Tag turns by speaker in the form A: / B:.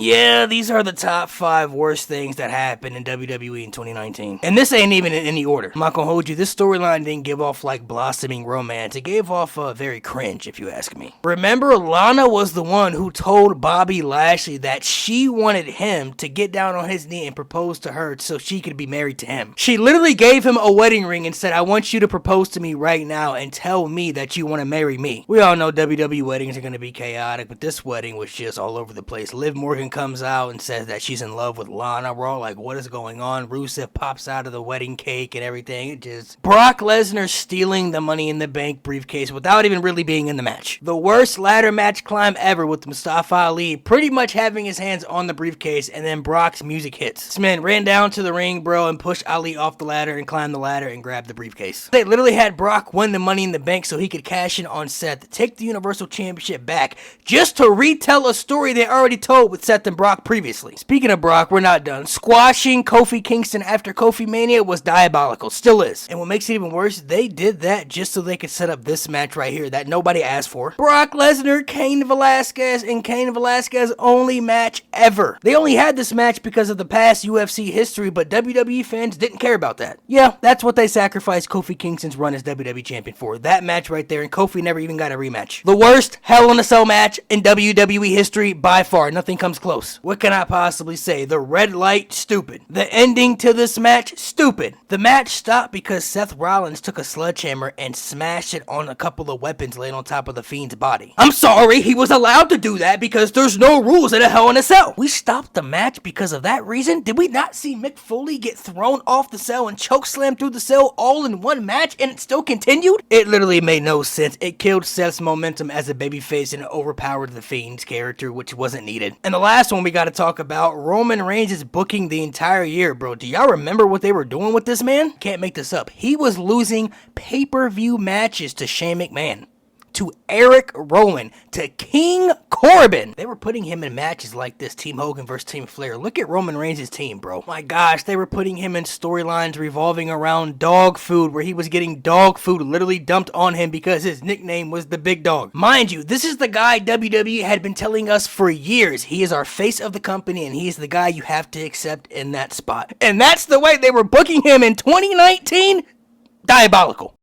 A: Yeah, these are the top 5 worst things that happened in WWE in 2019. And this ain't even in any order. I'm not gonna hold you, this storyline didn't give off like blossoming romance. It gave off very cringe, if you ask me. Remember, Lana was the one who told Bobby Lashley that she wanted him to get down on his knee and propose to her so she could be married to him. She literally gave him a wedding ring and said, I want you to propose to me right now and tell me that you want to marry me. We all know WWE weddings are gonna be chaotic, but this wedding was just all over the place. Liv Morgan comes out and says that she's in love with Lana. We're all like, what is going on? Rusev pops out of the wedding cake and everything. It just... Brock Lesnar stealing the Money in the Bank briefcase without even really being in the match. The worst ladder match climb ever with Mustafa Ali pretty much having his hands on the briefcase and then Brock's music hits. This man ran down to the ring, bro, and pushed Ali off the ladder and climbed the ladder and grabbed the briefcase. They literally had Brock win the Money in the Bank so he could cash in on Seth, take the Universal Championship back, just to retell a story they already told with Seth and Brock previously. Speaking of Brock, we're not done. Squashing Kofi Kingston after Kofi Mania was diabolical. Still is. And what makes it even worse, they did that just so they could set up this match right here that nobody asked for. Brock Lesnar, Cain Velasquez, and Cain Velasquez only match ever. They only had this match because of the past UFC history, but WWE fans didn't care about that. Yeah, that's what they sacrificed Kofi Kingston's run as WWE champion for. That match right there, and Kofi never even got a rematch. The worst Hell in a Cell match in WWE history by far. Nothing comes close. What can I possibly say? The red light, stupid. The ending to this match, stupid. The match stopped because Seth Rollins took a sledgehammer and smashed it on a couple of weapons laid on top of the Fiend's body. I'm sorry, he was allowed to do that because there's no rules in a Hell in a Cell. We stopped the match because of that reason? Did we not see Mick Foley get thrown off the cell and chokeslammed through the cell all in one match and it still continued? It literally made no sense. It killed Seth's momentum as a babyface and overpowered the Fiend's character, which wasn't needed. And the last one we gotta talk about, Roman Reigns is booking the entire year, bro. Do y'all remember what they were doing with this man? Can't make this up. He was losing pay-per-view matches to Shane McMahon, to Eric Rowan, to King Corbin. They were putting him in matches like this, Team Hogan versus Team Flair. Look at Roman Reigns' team, bro. My gosh, they were putting him in storylines revolving around dog food, where he was getting dog food literally dumped on him because his nickname was the Big Dog. Mind you, this is the guy WWE had been telling us for years. He is our face of the company, and he's the guy you have to accept in that spot. And that's the way they were booking him in 2019? Diabolical.